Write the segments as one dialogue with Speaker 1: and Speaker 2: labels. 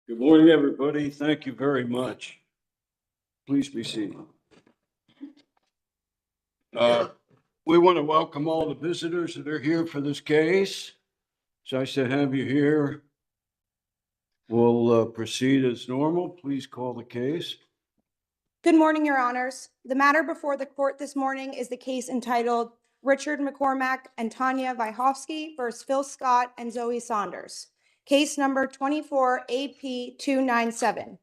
Speaker 1: Good morning, everybody. Thank you very much. Please be seated. We want to welcome all the visitors that are here for this case. It's nice to have you here. We'll proceed as normal. Please call the case.
Speaker 2: Good morning, Your Honors. The matter before the court this morning is the case entitled Richard McCormack and Tanya Vyhovsky versus Phil Scott and Zoe Saunders. Case number 24 AP 297.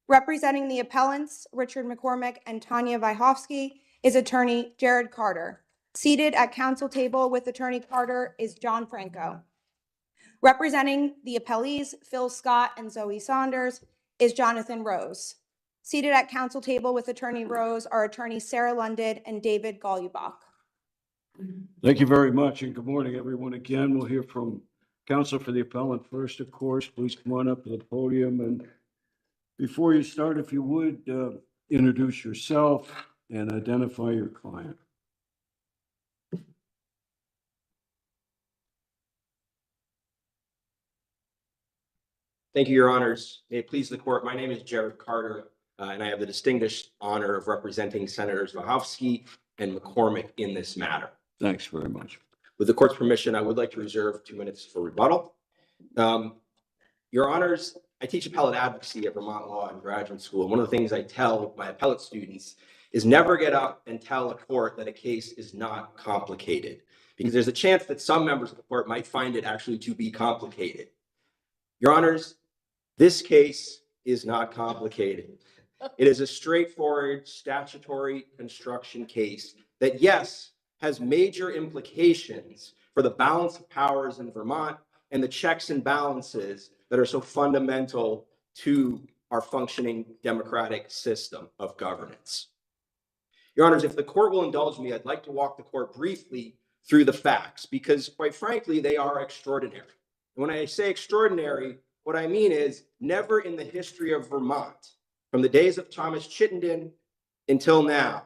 Speaker 2: Representing the appellants, Richard McCormack and Tanya Vyhovsky, is attorney Jared Carter. Seated at counsel table with attorney Carter is John Franco. Representing the appellees, Phil Scott and Zoe Saunders, is Jonathan Rose. Seated at counsel table with attorney Rose are attorney Sarah London and David Golubach.
Speaker 1: Thank you very much, and good morning, everyone. Again, we'll hear from counsel for the appellant first, of course. Please come on up to the podium. And before you start, if you would, introduce yourself and identify your client.
Speaker 3: Thank you, Your Honors. May it please the court, my name is Jared Carter, and I have the distinguished honor of representing Senators Vyhovsky and McCormack in this matter.
Speaker 1: Thanks very much.
Speaker 3: With the court's permission, I would like to reserve 2 minutes for rebuttal. Your Honors, I teach appellate advocacy at Vermont Law in graduate school. And one of the things I tell my appellate students is never get up and tell a court that a case is not complicated, because there's a chance that some members of the court might find it actually to be complicated. Your Honors, this case is not complicated. It is a straightforward statutory construction case that, yes, has major implications for the balance of powers in Vermont and the checks and balances that are so fundamental to our functioning democratic system of governance. Your Honors, if the court will indulge me, I'd like to walk the court briefly through the facts, because quite frankly, they are extraordinary. And when I say extraordinary, what I mean is never in the history of Vermont, from the days of Thomas Chittenden until now,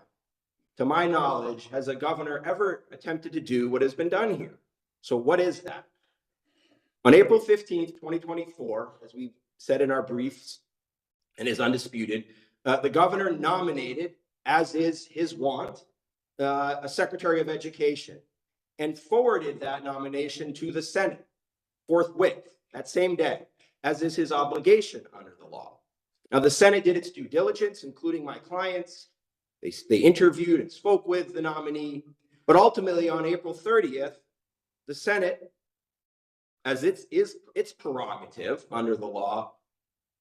Speaker 3: to my knowledge, has a governor ever attempted to do what has been done here. So what is that? On April 15th, 2024, as we said in our briefs and is undisputed, the governor nominated, as is his wont, a Secretary of Education and forwarded that nomination to the Senate forthwith that same day, as is his obligation under the law. Now, the Senate did its due diligence, including my clients. They interviewed and spoke with the nominee, but ultimately on April 30th, the Senate, as its prerogative under the law,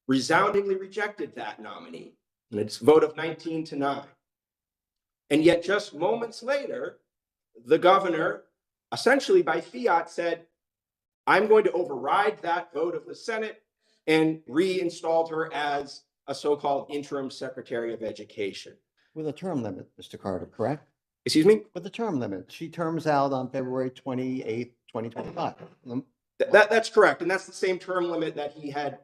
Speaker 3: resoundingly rejected that nominee in its vote of 19-9. And yet just moments later, the governor, essentially by fiat, said, I'm going to override that vote of the Senate, and reinstalled her as a so-called interim Secretary of Education.
Speaker 4: With a term limit, Mr. Carter, correct?
Speaker 3: Excuse me?
Speaker 4: With a term limit. She terms out on February 28th, 2025.
Speaker 3: That's correct. And that's the same term limit that he had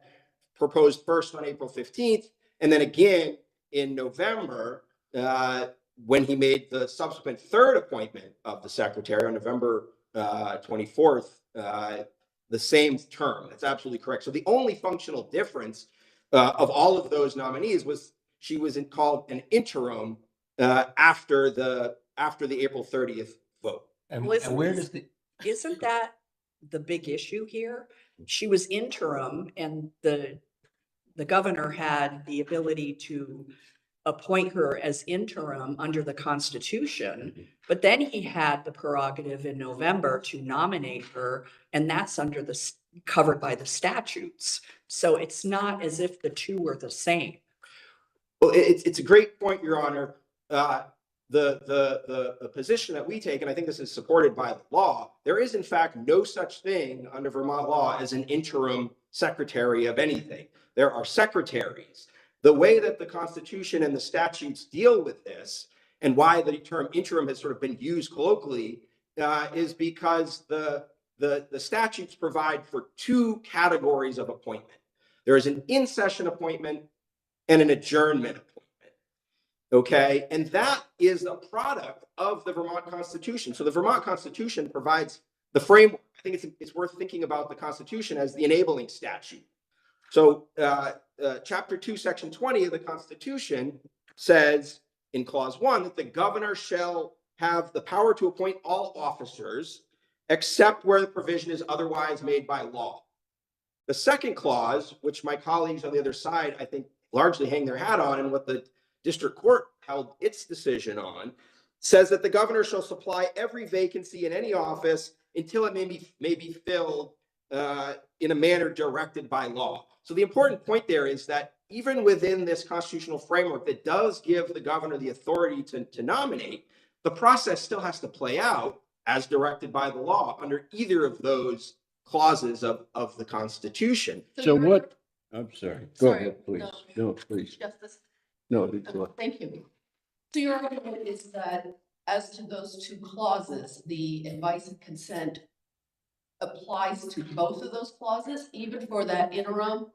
Speaker 3: proposed first on April 15th. And then again in November, when he made the subsequent third appointment of the secretary on November 24th, the same term. That's absolutely correct. So the only functional difference of all of those nominees was she was called an interim after the April 30th vote.
Speaker 5: And where does isn't that the big issue here? She was interim, and the governor had the ability to appoint her as interim under the Constitution, but then he had the prerogative in November to nominate her, and that's under the covered by the statutes. So it's not as if the two were the same.
Speaker 3: Well, it's a great point, Your Honor. The position that we take, and I think this is supported by the law, there is in fact no such thing under Vermont law as an interim secretary of anything. There are secretaries. The way that the Constitution and the statutes deal with this, and why the term interim has sort of been used colloquially, is because the statutes provide for two categories of appointment. There is an in-session appointment and an adjournment appointment. Okay, and that is a product of the Vermont Constitution. So the Vermont Constitution provides the framework. I think it's worth thinking about the Constitution as the enabling statute. So Chapter 2, Section 20 of the Constitution says in Clause 1 that the governor shall have the power to appoint all officers except where the provision is otherwise made by law. The second clause, which my colleagues on the other side, I think, largely hang their hat on, and what the district court held its decision on, says that the governor shall supply every vacancy in any office until it may be filled in a manner directed by law. So the important point there is that even within this constitutional framework that does give the governor the authority to nominate, the process still has to play out as directed by the law under either of those clauses of the Constitution.
Speaker 1: So what, I'm sorry, go
Speaker 6: Sorry,
Speaker 1: ahead, please.
Speaker 6: no.
Speaker 1: No, please.
Speaker 6: Justice,
Speaker 1: No, it's
Speaker 6: thank you. So your argument is that as to those two clauses, the advice and consent applies to both of those clauses, even for that interim.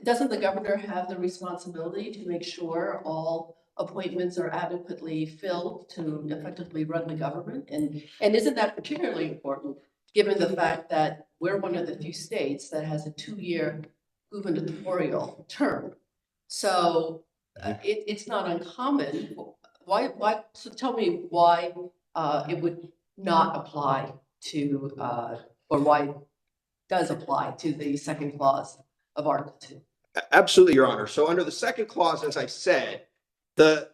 Speaker 6: Doesn't the governor have the responsibility to make sure all appointments are adequately filled to effectively run the government? And isn't that particularly important, given the fact that we're one of the few states that has a 2-year gubernatorial term? So it's not uncommon. Why, so tell me why it would not apply to, or why it does apply to the second clause of Article 2.
Speaker 3: Absolutely, Your Honor. So under the second clause, as I said, the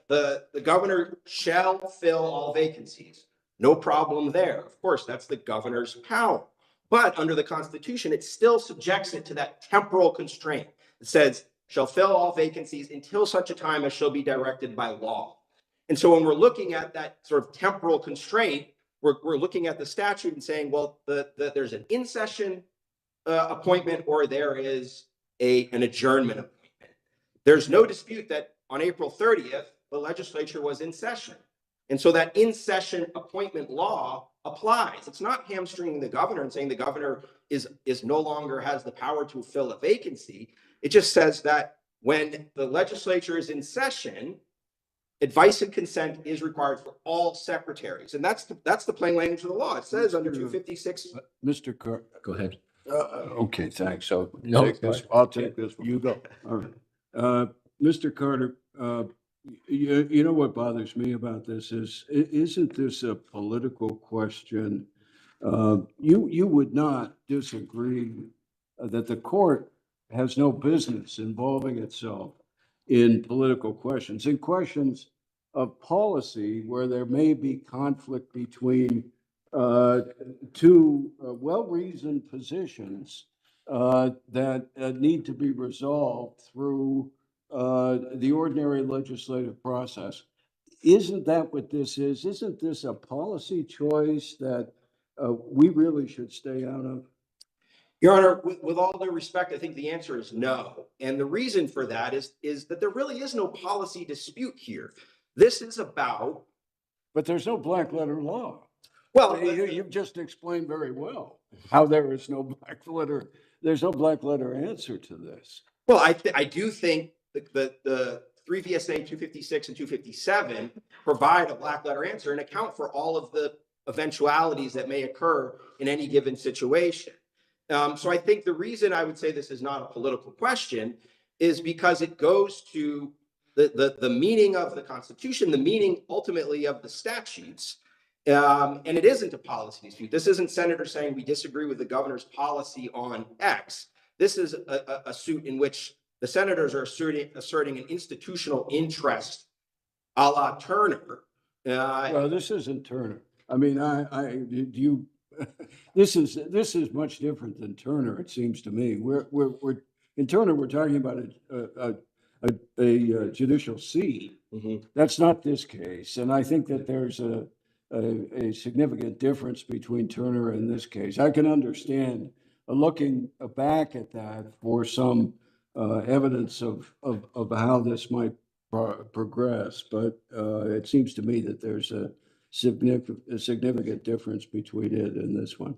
Speaker 3: governor shall fill all vacancies. No problem there. Of course, that's the governor's power. But under the Constitution, it still subjects it to that temporal constraint. It says, shall fill all vacancies until such a time as shall be directed by law. And so when we're looking at that sort of temporal constraint, we're looking at the statute and saying, well, there's an in-session appointment or there is an adjournment appointment. There's no dispute that on April 30th, the legislature was in session. And so that in-session appointment law applies. It's not hamstringing the governor and saying the governor is no longer has the power to fill a vacancy. It just says that when the legislature is in session, advice and consent is required for all secretaries. And that's the plain language of the law. It says under 256.
Speaker 1: Mr. Carter.
Speaker 7: Go ahead.
Speaker 1: Okay, thanks. So
Speaker 7: No,
Speaker 1: take this. I'll take this one. You go. All right. Mr. Carter, you know what bothers me about this is, isn't this a political question? You would not disagree that the court has no business involving itself in political questions, in questions of policy where there may be conflict between two well-reasoned positions that need to be resolved through the ordinary legislative process. Isn't that what this is? Isn't this a policy choice that we really should stay out of?
Speaker 3: Your Honor, with all due respect, I think the answer is no. And the reason for that is that there really is no policy dispute here. This is about.
Speaker 1: But there's no black letter law.
Speaker 3: Well,
Speaker 1: You've just explained very well how there is no black letter. There's no black letter answer to this.
Speaker 3: Well, I do think the 3 VSA 256 and 257 provide a black letter answer and account for all of the eventualities that may occur in any given situation. So I think the reason I would say this is not a political question is because it goes to the meaning of the Constitution, the meaning ultimately of the statutes. And it isn't a policy dispute. This isn't senators saying we disagree with the governor's policy on X. This is a suit in which the senators are asserting an institutional interest a la Turner.
Speaker 1: Well, this isn't Turner. I mean, this is much different than Turner, it seems to me. We're in Turner, we're talking about a judicial seat.
Speaker 3: Mhm.
Speaker 1: That's not this case. And I think that there's a significant difference between Turner and this case. I can understand looking back at that for some evidence of how this might progress, but it seems to me that there's a significant difference between it and this one.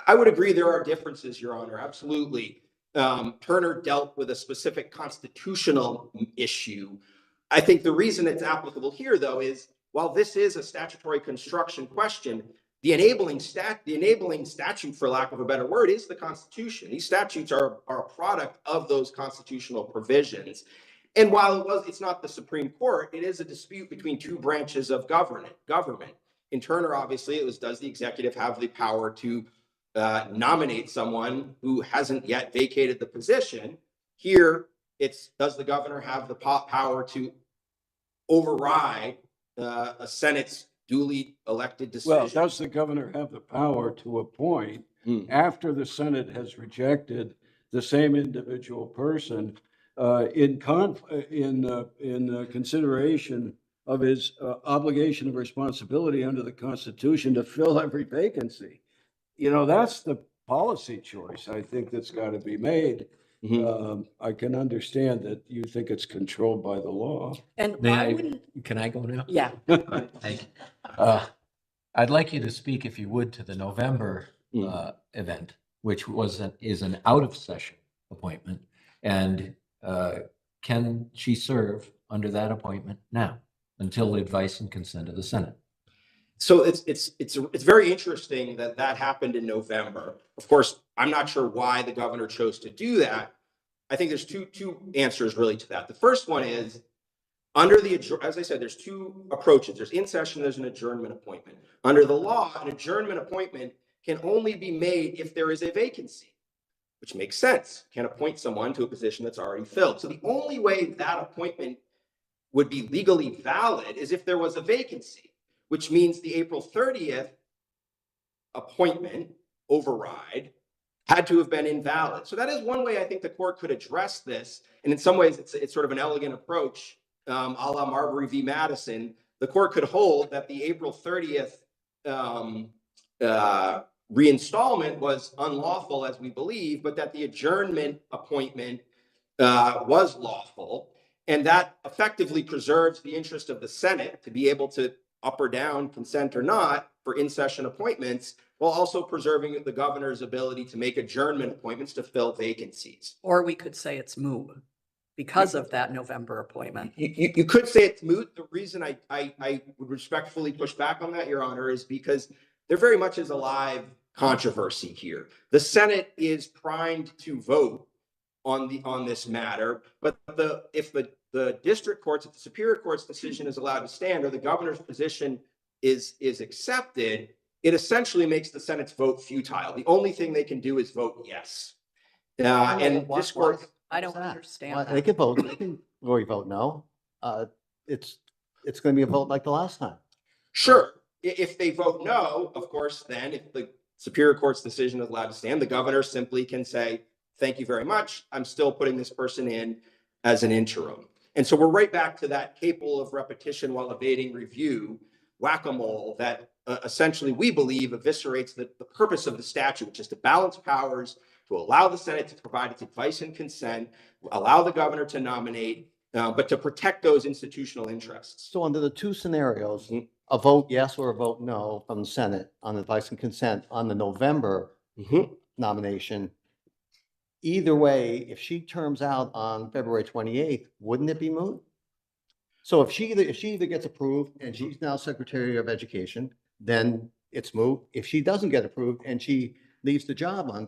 Speaker 3: I would agree there are differences, Your Honor, absolutely. Turner dealt with a specific constitutional issue. I think the reason it's applicable here, though, is while this is a statutory construction question, the enabling statute, for lack of a better word, is the Constitution. These statutes are a product of those constitutional provisions. And while it's not the Supreme Court, it is a dispute between two branches of government. In Turner, obviously, it was, does the executive have the power to nominate someone who hasn't yet vacated the position? Here, it's, does the governor have the power to override a Senate's duly elected decision?
Speaker 1: Well, does the governor have the power to appoint after the Senate has rejected the same individual person in consideration of his obligation of responsibility under the Constitution to fill every vacancy? You know, that's the policy choice, I think, that's got to be made. I can understand that you think it's controlled by the law.
Speaker 5: And
Speaker 7: Can I go now?
Speaker 5: yeah,
Speaker 7: Thank you. I'd like you to speak, if you would, to the November event, which is an out-of-session appointment. And can she serve under that appointment now until the advice and consent of the Senate?
Speaker 3: So it's very interesting that that happened in November. Of course, I'm not sure why the governor chose to do that. I think there's two answers really to that. The first one is, under the, as I said, there's two approaches. There's in session, there's an adjournment appointment. Under the law, an adjournment appointment can only be made if there is a vacancy, which makes sense. Can't appoint someone to a position that's already filled. So the only way that appointment would be legally valid is if there was a vacancy, which means the April 30th appointment override had to have been invalid. So that is one way I think the court could address this. And in some ways, it's sort of an elegant approach, a la Marbury v. Madison. The court could hold that the April 30th reinstallment was unlawful, as we believe, but that the adjournment appointment was lawful. And that effectively preserves the interest of the Senate to be able to up or down, consent or not, for in-session appointments, while also preserving the governor's ability to make adjournment appointments to fill vacancies.
Speaker 5: or we could say it's moot because of that November appointment.
Speaker 3: You could say it's moot. The reason I would respectfully push back on that, Your Honor, is because there very much is a live controversy here. The Senate is primed to vote on this matter, but if the district courts, if the Superior Court's decision is allowed to stand, or the governor's position is accepted, it essentially makes the Senate's vote futile. The only thing they can do is vote yes. And this court,
Speaker 5: I don't understand
Speaker 4: They
Speaker 5: that.
Speaker 4: can vote, they can already vote no. It's going to be a vote like the last time.
Speaker 3: sure, if they vote no, of course, then if the Superior Court's decision is allowed to stand, the governor simply can say, thank you very much. I'm still putting this person in as an interim. And so we're right back to that capable of repetition while evading review, whack-a-mole, that essentially we believe eviscerates the purpose of the statute, which is to balance powers, to allow the Senate to provide its advice and consent, allow the governor to nominate, but to protect those institutional interests.
Speaker 4: So under the two scenarios, a vote yes or a vote no from the Senate on advice and consent on the November nomination, either way, if she terms out on February 28th, wouldn't it be moot? So if she either gets approved and she's now Secretary of Education, then it's moot. If she doesn't get approved and she leaves the job on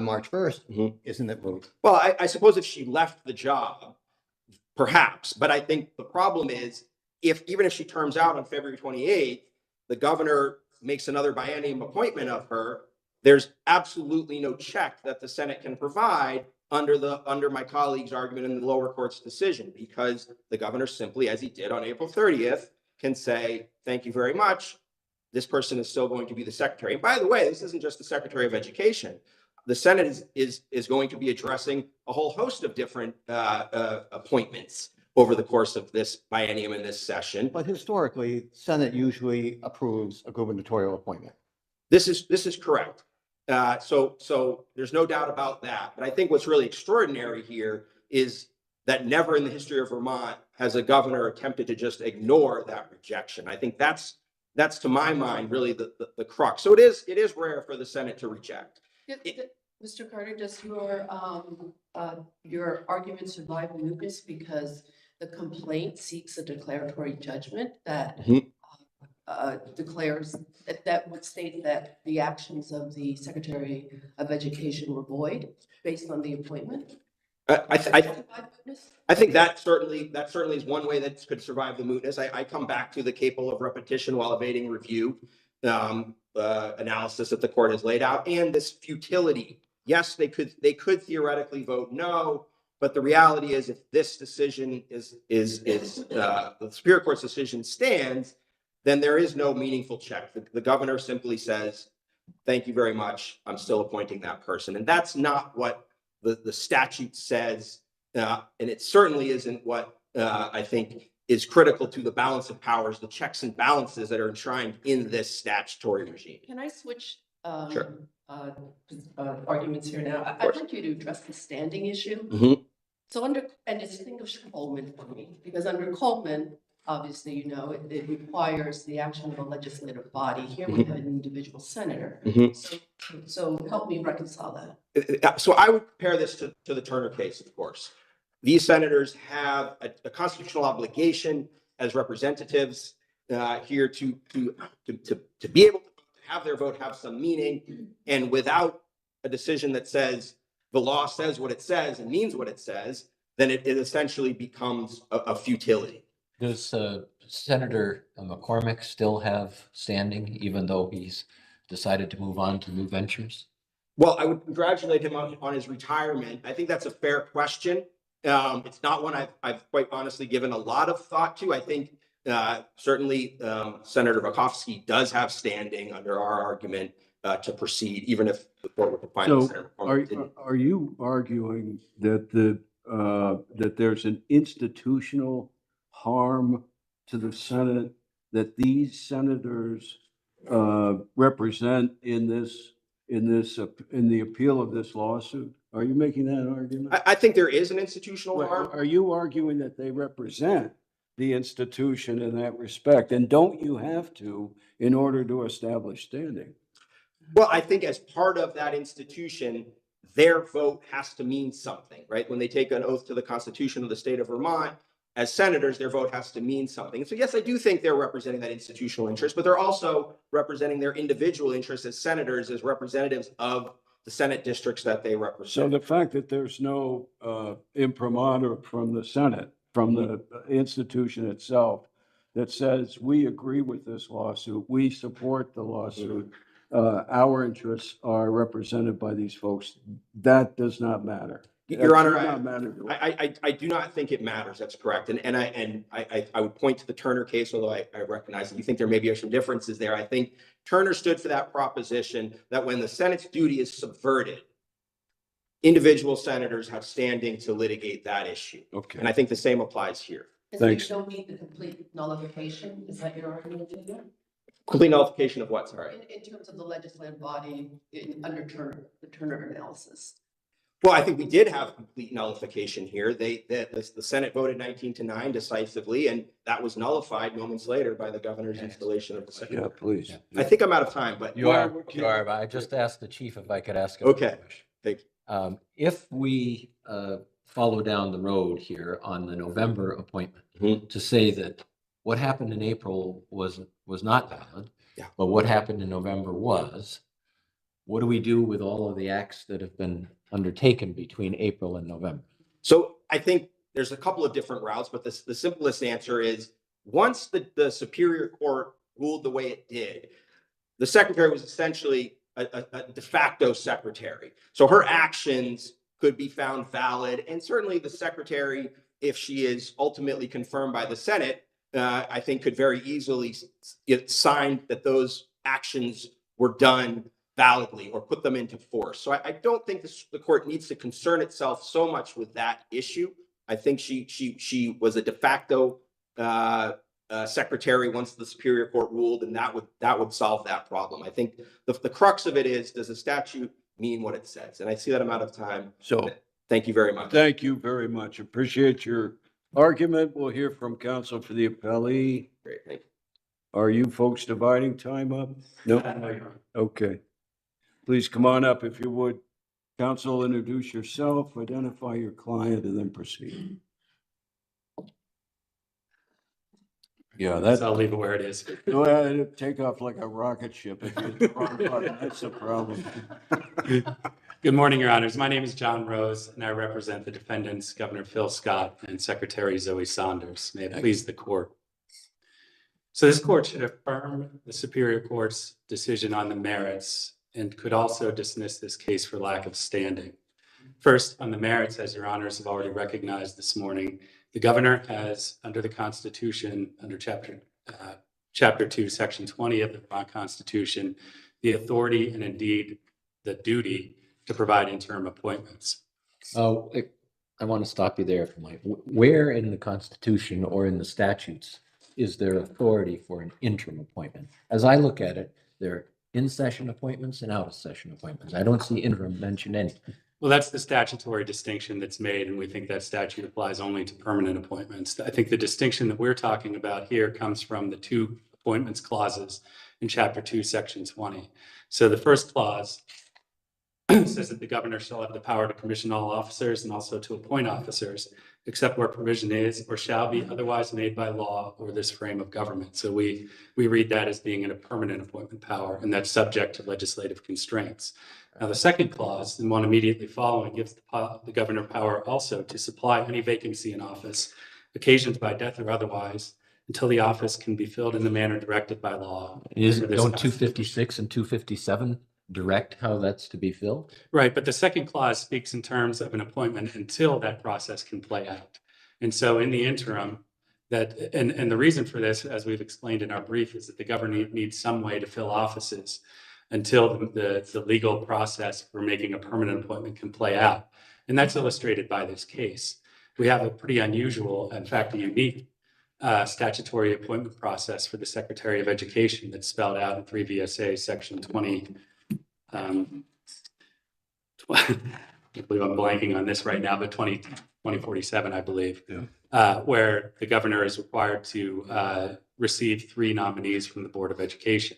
Speaker 4: March 1st, isn't it moot?
Speaker 3: Well, I suppose if she left the job, perhaps, but I think the problem is even if she terms out on February 28th, the governor makes another biennium appointment of her, there's absolutely no check that the Senate can provide under my colleague's argument in the lower court's decision, because the governor simply, as he did on April 30th, can say, thank you very much. This person is still going to be the secretary. And by the way, this isn't just the Secretary of Education. The Senate is going to be addressing a whole host of different appointments over the course of this biennium in this session.
Speaker 4: But historically, Senate usually approves a gubernatorial appointment.
Speaker 3: This is correct. So there's no doubt about that. But I think what's really extraordinary here is that never in the history of Vermont has a governor attempted to just ignore that rejection. I think that's to my mind really the crux. So it is rare for the Senate to reject.
Speaker 6: Mr. Carter, does your argument survive mootness because the complaint seeks a declaratory judgment that declares that would state that the actions of the Secretary of Education were void based on the appointment?
Speaker 3: I think that certainly is one way that could survive the mootness. I come back to the capable of repetition while evading review analysis that the court has laid out, and this futility. Yes, they could theoretically vote no, but the reality is, if this decision is the Superior Court's decision stands, then there is no meaningful check. The governor simply says, "Thank you very much. I'm still appointing that person," and that's not what the statute says, and it certainly isn't what I think is critical to the balance of powers, the checks and balances that are enshrined in this statutory regime.
Speaker 6: Can I switch
Speaker 3: Sure.
Speaker 6: arguments here now? I'd like you to address the standing issue.
Speaker 3: Mhm.
Speaker 6: So and distinguish Coleman for me, because under Coleman, obviously, you know, it requires the action of a legislative body. Here we have an individual senator.
Speaker 3: Mhm.
Speaker 6: So help me reconcile that.
Speaker 3: So I would compare this to the Turner case, of course. These senators have a constitutional obligation as representatives here to be able to have their vote have some meaning, and without a decision that says the law says what it says and means what it says, then it essentially becomes a futility.
Speaker 7: Does Senator McCormack still have standing, even though he's decided to move on to new ventures?
Speaker 3: Well, I would congratulate him on his retirement. I think that's a fair question. It's not one I've quite honestly given a lot of thought to. I think certainly Senator Vakofsky does have standing under our argument to proceed, even if the court were to find that
Speaker 1: So
Speaker 3: Senator McCormack didn't.
Speaker 1: are you arguing that that there's an institutional harm to the Senate that these senators represent in the appeal of this lawsuit? Are you making that argument?
Speaker 3: I think there is an institutional
Speaker 1: Well,
Speaker 3: harm.
Speaker 1: are you arguing that they represent the institution in that respect? And don't you have to in order to establish standing?
Speaker 3: Well, I think as part of that institution, their vote has to mean something, right? When they take an oath to the Constitution of the state of Vermont, as senators, their vote has to mean something. So yes, I do think they're representing that institutional interest, but they're also representing their individual interests as senators, as representatives of the Senate districts that they
Speaker 1: So
Speaker 3: represent.
Speaker 1: the fact that there's no imprimatur from the Senate, from the institution itself, that says, we agree with this lawsuit, we support the lawsuit, our interests are represented by these folks, that does not matter.
Speaker 3: Your Honor,
Speaker 1: That does not matter to us.
Speaker 3: I do not think it matters. That's correct. And I would point to the Turner case, although I recognize that you think there may be some differences there. I think Turner stood for that proposition that when the Senate's duty is subverted, individual senators have standing to litigate that issue.
Speaker 1: Okay.
Speaker 3: And I think the same applies here.
Speaker 6: And so you
Speaker 1: Thanks.
Speaker 6: don't need the complete nullification? Is that your argument? Julia?
Speaker 3: Complete nullification of what, sorry?
Speaker 6: In terms of the legislative body under Turner, the Turner analysis.
Speaker 3: Well, I think we did have complete nullification here. The Senate voted 19-9 decisively, and that was nullified moments later by the governor's installation of the
Speaker 1: Yeah,
Speaker 3: secretary.
Speaker 1: please.
Speaker 3: I think I'm out of time, but
Speaker 7: You are, I just asked the chief if I could ask.
Speaker 3: Okay. Thank
Speaker 7: you. If we follow down the road here on the November appointment
Speaker 3: Mhm.
Speaker 7: to say that what happened in April was not valid,
Speaker 3: Yeah.
Speaker 7: but what happened in November was, what do we do with all of the acts that have been undertaken between April and November?
Speaker 3: So I think there's a couple of different routes, but the simplest answer is once the Superior Court ruled the way it did, the secretary was essentially a de facto secretary. So her actions could be found valid. And certainly the secretary, if she is ultimately confirmed by the Senate, I think could very easily get signed that those actions were done validly or put them into force. So I don't think the court needs to concern itself so much with that issue. I think she was a de facto secretary once the Superior Court ruled, and that would solve that problem. I think the crux of it is, does the statute mean what it says? And I see that I'm out of time.
Speaker 1: So
Speaker 3: Thank you very much.
Speaker 1: thank you very much. Appreciate your argument. We'll hear from counsel for the appellee.
Speaker 3: Great, thank you.
Speaker 1: Are you folks dividing time up? No? Okay. Please come on up if you would. Counsel, introduce yourself, identify your client, and then proceed. Yeah,
Speaker 8: So I'll leave it where it is.
Speaker 1: well, it'd take off like a rocket ship if you hit the wrong button. That's the problem.
Speaker 8: Good morning, Your Honors. My name is John Rose, and I represent the defendants, Governor Phil Scott and Secretary Zoe Saunders. May it please the court. So this court should affirm the Superior Court's decision on the merits and could also dismiss this case for lack of standing. First, on the merits, as Your Honors have already recognized this morning, the governor has, under the Constitution, under Chapter 2, Section 20 of the Vermont Constitution, the authority and indeed the duty to provide interim appointments.
Speaker 7: Oh, I want to stop you there for a moment. Where in the Constitution or in the statutes is there authority for an interim appointment? As I look at it, there are in-session appointments and out-of-session appointments. I don't see interim mentioned anywhere.
Speaker 8: Well, that's the statutory distinction that's made, and we think that statute applies only to permanent appointments. I think the distinction that we're talking about here comes from the two appointments clauses in Chapter 2, Section 20. So the first clause says that the governor shall have the power to commission all officers and also to appoint officers, except where provision is or shall be otherwise made by law or this frame of government. So we read that as being in a permanent appointment power, and that's subject to legislative constraints. Now, the second clause, the one immediately following, gives the governor power also to supply any vacancy in office, occasioned by death or otherwise, until the office can be filled in the manner directed by law.
Speaker 7: Don't 256 and 257 direct how that's to be filled?
Speaker 8: Right, but the second clause speaks in terms of an appointment until that process can play out. And so in the interim, and the reason for this, as we've explained in our brief, is that the governor needs some way to fill offices until the legal process for making a permanent appointment can play out. And that's illustrated by this case. We have a pretty unusual, in fact, a unique statutory appointment process for the Secretary of Education that's spelled out in 3 VSA Section 20. I believe I'm blanking on this right now, but 2047, I believe, where the governor is required to receive 3 nominees from the Board of Education.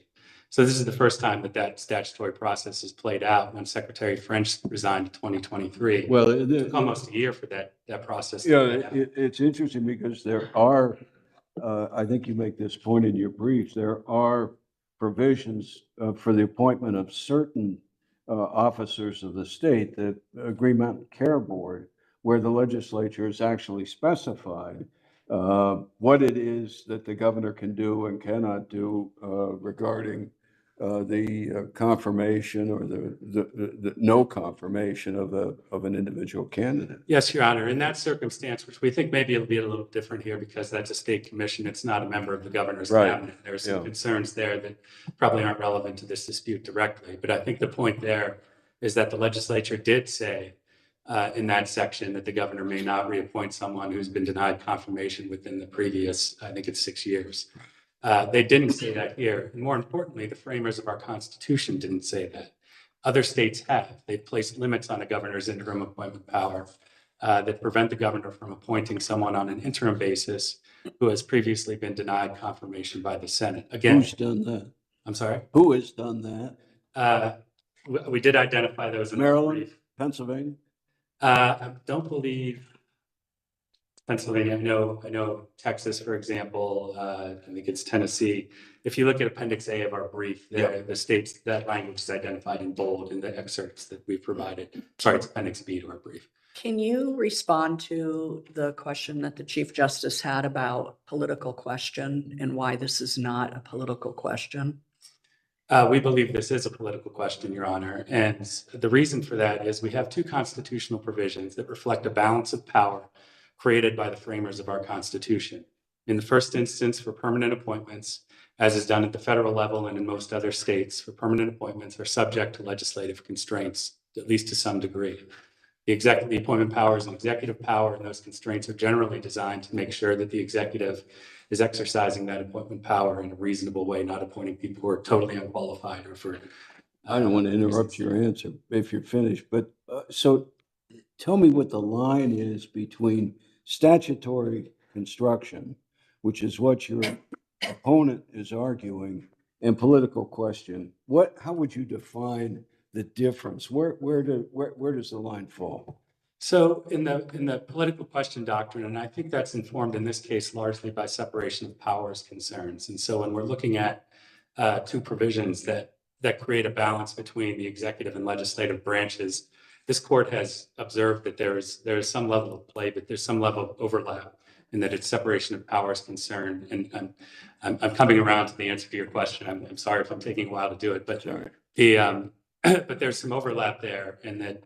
Speaker 8: So this is the first time that statutory process is played out. When Secretary French resigned in 2023.
Speaker 1: Well,
Speaker 8: it took almost a year for that process.
Speaker 1: Yeah, it's interesting because there are, I think you make this point in your brief, there are provisions for the appointment of certain officers of the state, that Green Mountain Care Board, where the legislature has actually specified what it is that the governor can do and cannot do regarding the confirmation or the no confirmation of an individual candidate.
Speaker 8: Yes, Your Honor. In that circumstance, which we think maybe it'll be a little different here because that's a state commission, it's not a member of the governor's cabinet. There are some concerns there that probably aren't relevant to this dispute directly. But I think the point there is that the legislature did say in that section that the governor may not reappoint someone who's been denied confirmation within the previous, I think it's 6 years. They didn't say that here. And more importantly, the framers of our Constitution didn't say that. Other states have. They've placed limits on a governor's interim appointment power that prevent the governor from appointing someone on an interim basis who has previously been denied confirmation by the Senate. Again,
Speaker 1: Who's done that?
Speaker 8: I'm sorry?
Speaker 1: Who has done that?
Speaker 8: We did identify those in
Speaker 1: Maryland, Pennsylvania?
Speaker 8: I don't believe Pennsylvania. I know Texas, for example. I think it's Tennessee. If you look at Appendix A of our brief, the states, that language is identified in bold in the excerpts that we provided. Sorry, it's Appendix B to our brief.
Speaker 5: Can you respond to the question that the Chief Justice had about political question and why this is not a political question?
Speaker 8: We believe this is a political question, Your Honor. And the reason for that is we have 2 constitutional provisions that reflect a balance of power created by the framers of our Constitution. In the first instance, for permanent appointments, as is done at the federal level and in most other states, for permanent appointments are subject to legislative constraints, at least to some degree. The appointment power is an executive power, and those constraints are generally designed to make sure that the executive is exercising that appointment power in a reasonable way, not appointing people who are totally unqualified or for.
Speaker 1: I don't want to interrupt your answer if you're finished, but so tell me what the line is between statutory construction, which is what your opponent is arguing, and political question. How would you define the difference? Where does the line fall?
Speaker 8: So in the political question doctrine, and I think that's informed in this case largely by separation of powers concerns. And so when we're looking at two provisions that create a balance between the executive and legislative branches, this court has observed that there is some level of play, but there's some level of overlap in that it's separation of powers concern. And I'm coming around to the answer to your question. I'm sorry if I'm taking a while to do it, but but there's some overlap there, in that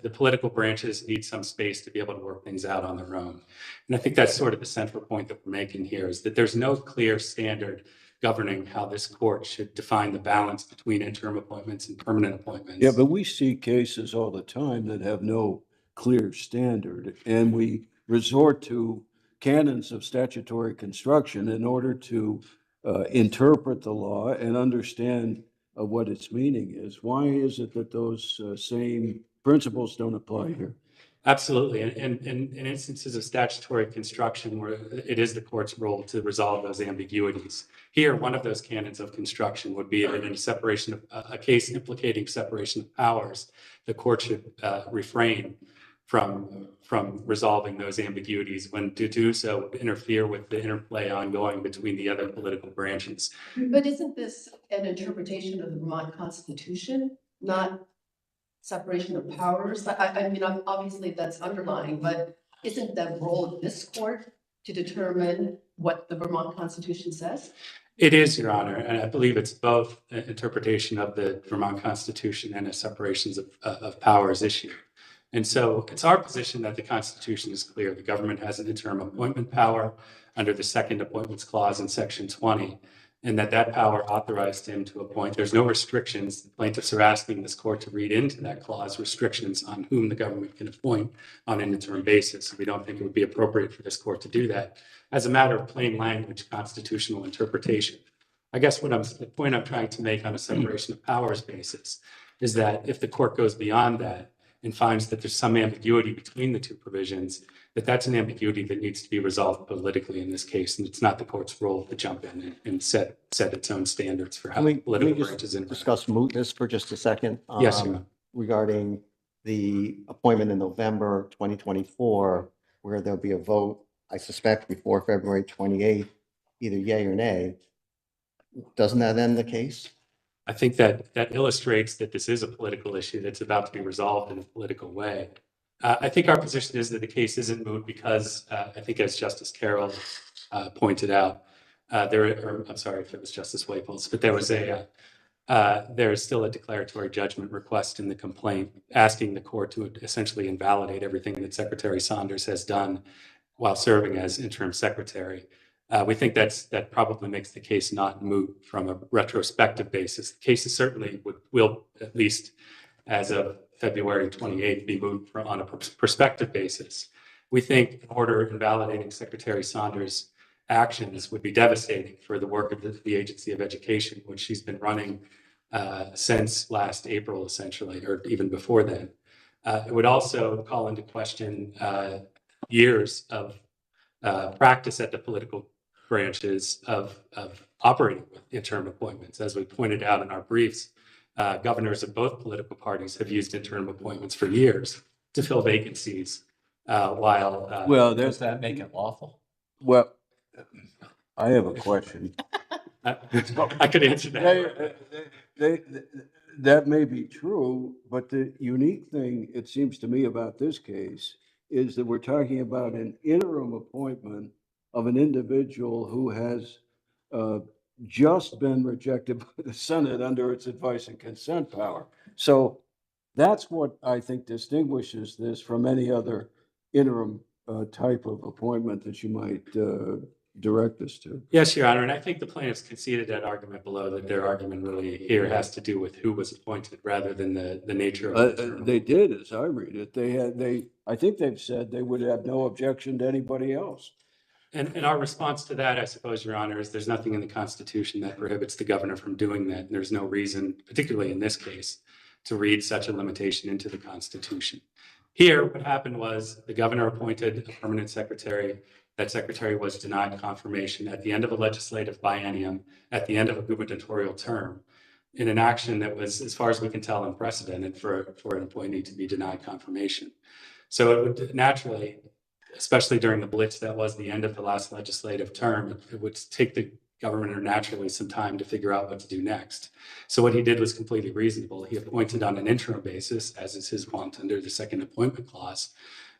Speaker 8: the political branches need some space to be able to work things out on their own. And I think that's sort of the central point that we're making here, is that there's no clear standard governing how this court should define the balance between interim appointments and permanent appointments.
Speaker 1: Yeah, but we see cases all the time that have no clear standard, and we resort to canons of statutory construction in order to interpret the law and understand what its meaning is. Why is it that those same principles don't apply here?
Speaker 8: Absolutely. And in instances of statutory construction where it is the court's role to resolve those ambiguities. Here, one of those canons of construction would be that in a case implicating separation of powers, the court should refrain from resolving those ambiguities. When to do so would interfere with the interplay ongoing between the other political branches.
Speaker 6: But isn't this an interpretation of the Vermont Constitution, not separation of powers? I mean, obviously that's underlying, but isn't the role of this court to determine what the Vermont Constitution says?
Speaker 8: It is, Your Honor, and I believe it's both an interpretation of the Vermont Constitution and a separations of powers issue. And so it's our position that the Constitution is clear. The government has an interim appointment power under the second appointments clause in section 20, and that power authorized him to appoint. There's no restrictions. The plaintiffs are asking this court to read into that clause restrictions on whom the government can appoint on an interim basis. We don't think it would be appropriate for this court to do that as a matter of plain language constitutional interpretation. I guess the point I'm trying to make on a separation of powers basis is that if the court goes beyond that and finds that there's some ambiguity between the two provisions, that's an ambiguity that needs to be resolved politically in this case, and it's not the court's role to jump in and set its own standards for how political branches interact.
Speaker 4: Discuss mootness for just a second?
Speaker 8: Yes, Your Honor.
Speaker 4: Regarding the appointment in November 2024, where there'll be a vote, I suspect, before February 28th, either yay or nay. Doesn't that end the case?
Speaker 8: I think that illustrates that this is a political issue that's about to be resolved in a political way. I think our position is that the case isn't moot because I think, as Justice Carroll pointed out, I'm sorry if it was Justice Waples, but there is still a declaratory judgment request in the complaint asking the court to essentially invalidate everything that Secretary Saunders has done while serving as interim secretary. We think that probably makes the case not moot from a retrospective basis. The case certainly will, at least as of February 28th, be moot on a prospective basis. We think an order invalidating Secretary Saunders' actions would be devastating for the work of the Agency of Education, which she's been running since last April, essentially, or even before then. It would also call into question years of practice at the political branches of operating with interim appointments. As we pointed out in our briefs, governors of both political parties have used interim appointments for years to fill vacancies
Speaker 7: Does that make it lawful?
Speaker 1: Well, I have a question.
Speaker 8: I could answer that.
Speaker 1: That may be true, but the unique thing, it seems to me, about this case is that we're talking about an interim appointment of an individual who has just been rejected by the Senate under its advice and consent power. So that's what I think distinguishes this from any other interim type of appointment that you might direct this to.
Speaker 8: Yes, Your Honor, and I think the plaintiffs conceded that argument below, that their argument really here has to do with who was appointed rather than the nature of the term.
Speaker 1: They did, as I read it. I think they've said they would have no objection to anybody else.
Speaker 8: And our response to that, I suppose, Your Honor, is there's nothing in the Constitution that prohibits the governor from doing that. And there's no reason, particularly in this case, to read such a limitation into the Constitution. Here, what happened was the governor appointed a permanent secretary. That secretary was denied confirmation at the end of a legislative biennium, at the end of a gubernatorial term, in an action that was, as far as we can tell, unprecedented for an appointee to be denied confirmation. So it would naturally, especially during the blitz that was the end of the last legislative term, it would take the governor naturally some time to figure out what to do next. So what he did was completely reasonable. He appointed on an interim basis, as is his wont under the second appointment clause,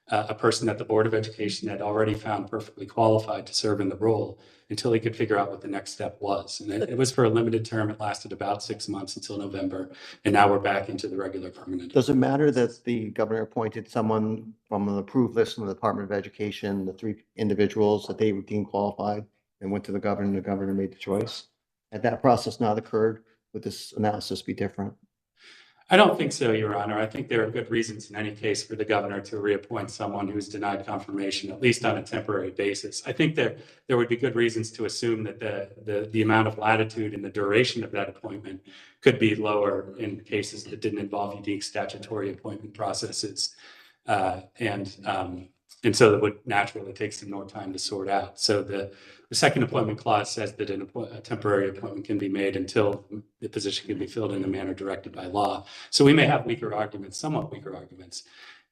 Speaker 8: a person that the Board of Education had already found perfectly qualified to serve in the role until he could figure out what the next step was. And it was for a limited term. It lasted about 6 months until November. And now we're back into the regular permanent.
Speaker 4: Does it matter that the governor appointed someone from an approved list from the Department of Education, the 3 individuals that they deemed qualified, and went to the governor, and the governor made the choice? Had that process not occurred, would this analysis be different?
Speaker 8: I don't think so, Your Honor. I think there are good reasons in any case for the governor to reappoint someone who's denied confirmation, at least on a temporary basis. I think there would be good reasons to assume that the amount of latitude and the duration of that appointment could be lower in cases that didn't involve unique statutory appointment processes. And so that would naturally take some more time to sort out. So the second appointment clause says that a temporary appointment can be made until the position can be filled in the manner directed by law. So we may have weaker arguments, somewhat weaker arguments,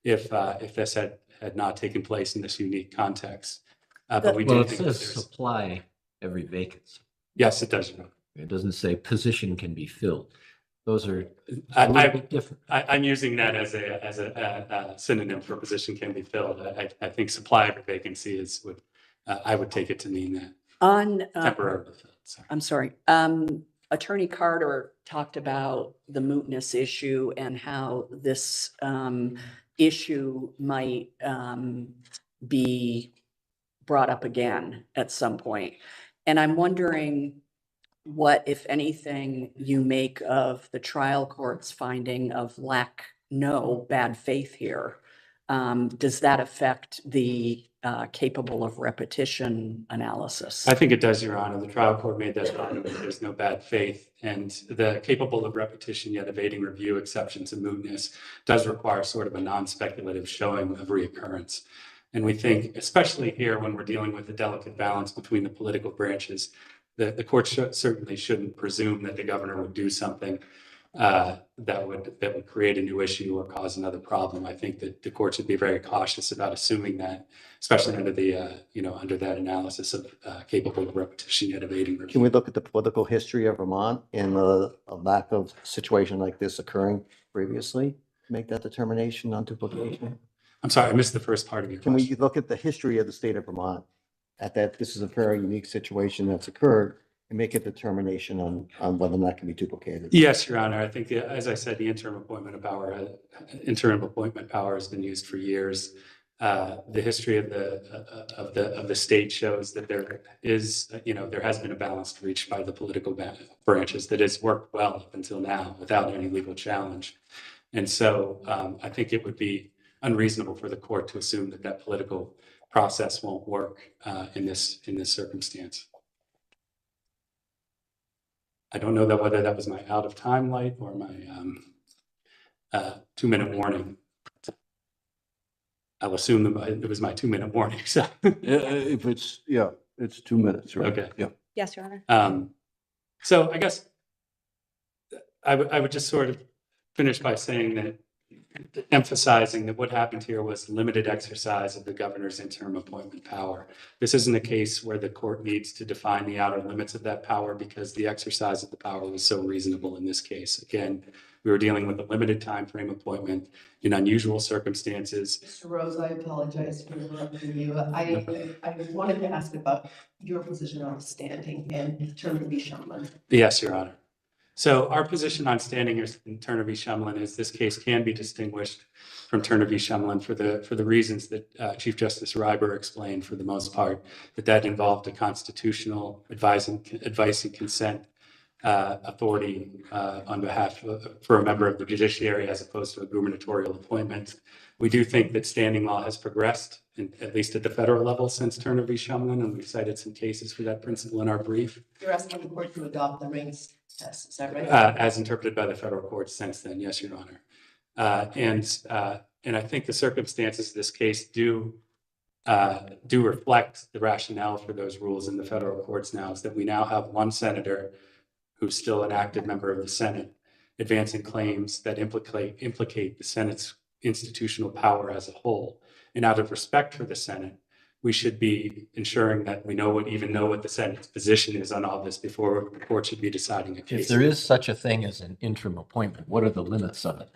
Speaker 8: if this had not taken place in this unique context. But we do
Speaker 7: Well, it
Speaker 8: think that
Speaker 7: says
Speaker 8: there's,
Speaker 7: supply every vacancy.
Speaker 8: yes, it does. Your Honor.
Speaker 7: It doesn't say position can be filled. Those are
Speaker 8: I-
Speaker 7: a little bit different.
Speaker 8: I'm using that as a synonym for position can be filled. I think supply of a vacancy I would take it to mean that
Speaker 5: On,
Speaker 8: temporarily filled. Sorry.
Speaker 5: I'm sorry. Attorney Carter talked about the mootness issue and how this issue might be brought up again at some point. And I'm wondering what, if anything, you make of the trial court's finding of no bad faith here. Does that affect the capable of repetition analysis?
Speaker 8: I think it does, Your Honor. The trial court made that finding that there's no bad faith, and the capable of repetition yet evading review exception to mootness does require sort of a non-speculative showing of reoccurrence. And we think, especially here when we're dealing with the delicate balance between the political branches, the court certainly shouldn't presume that the governor would do something that would create a new issue or cause another problem. I think that the court should be very cautious about assuming that, especially under under that analysis of capable of repetition yet evading review.
Speaker 4: Can we look at the political history of Vermont and a lack of situation like this occurring previously? Make that determination on duplication?
Speaker 8: I'm sorry, I missed the first part of your
Speaker 4: Can
Speaker 8: question.
Speaker 4: we look at the history of the state of Vermont at that this is a very unique situation that's occurred and make a determination on whether or not it can be duplicated?
Speaker 8: Yes, Your Honor. I think, as I said, the interim appointment power has been used for years. The history of the state shows that there has been a balance reached by the political branches that has worked well up until now without any legal challenge. And so I think it would be unreasonable for the court to assume that political process won't work in this circumstance. I don't know whether that was my out of time light or my 2-minute warning. I'll assume that it was my 2-minute warning. So
Speaker 1: If it's 2 minutes, right?
Speaker 8: Okay.
Speaker 1: Yeah.
Speaker 2: Yes, Your Honor.
Speaker 8: So I guess I would just sort of finish by saying that, emphasizing that what happened here was limited exercise of the governor's interim appointment power. This isn't a case where the court needs to define the outer limits of that power because the exercise of the power was so reasonable in this case. Again, we were dealing with a limited time frame appointment in unusual circumstances.
Speaker 6: Mr. Rose, I apologize for interrupting you. I wanted to ask about your position on standing and Turner v. Shumlin.
Speaker 8: Yes, Your Honor. So our position on standing in Turner v. Shumlin is this case can be distinguished from Turner v. Shumlin for the reasons that Chief Justice Reiber explained for the most part, that involved a constitutional advice and consent authority on behalf for a member of the judiciary as opposed to a gubernatorial appointment. We do think that standing law has progressed, at least at the federal level, since Turner v. Shumlin, and we've cited some cases for that principle in our brief.
Speaker 6: You're asking the court to adopt the Rings test, is that right?
Speaker 8: As interpreted by the federal courts since then, yes, Your Honor. And I think the circumstances of this case do reflect the rationale for those rules in the federal courts now, is that we now have one senator who's still an active member of the Senate advancing claims that implicate the Senate's institutional power as a whole. And out of respect for the Senate, we should be ensuring that we know what the Senate's position is on all this before the court should be deciding a case.
Speaker 7: If there is such a thing as an interim appointment, what are the limits of it?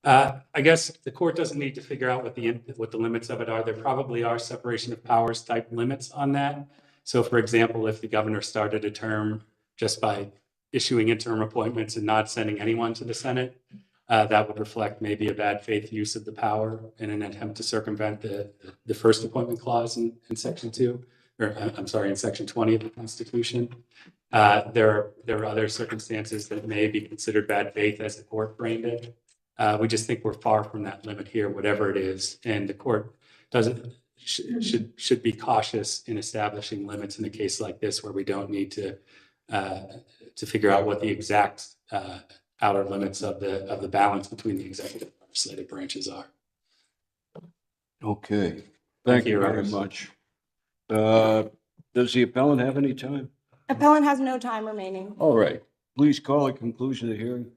Speaker 8: I guess the court doesn't need to figure out what the limits of it are. There probably are separation of powers type limits on that. So for example, if the governor started a term just by issuing interim appointments and not sending anyone to the Senate, that would reflect maybe a bad faith use of the power in an attempt to circumvent the first appointment clause in section 2, or I'm sorry, in section 20 of the Constitution. There are other circumstances that may be considered bad faith as the court framed it. We just think we're far from that limit here, whatever it is, and the court should be cautious in establishing limits in a case like this, where we don't need to figure out what the exact outer limits of the balance between the executive and legislative branches are.
Speaker 1: Okay, thank you
Speaker 8: Your
Speaker 1: very
Speaker 8: Honors.
Speaker 1: much. Does the appellant have any time?
Speaker 2: Appellant has no time remaining.
Speaker 1: All right, please call a conclusion of the hearing.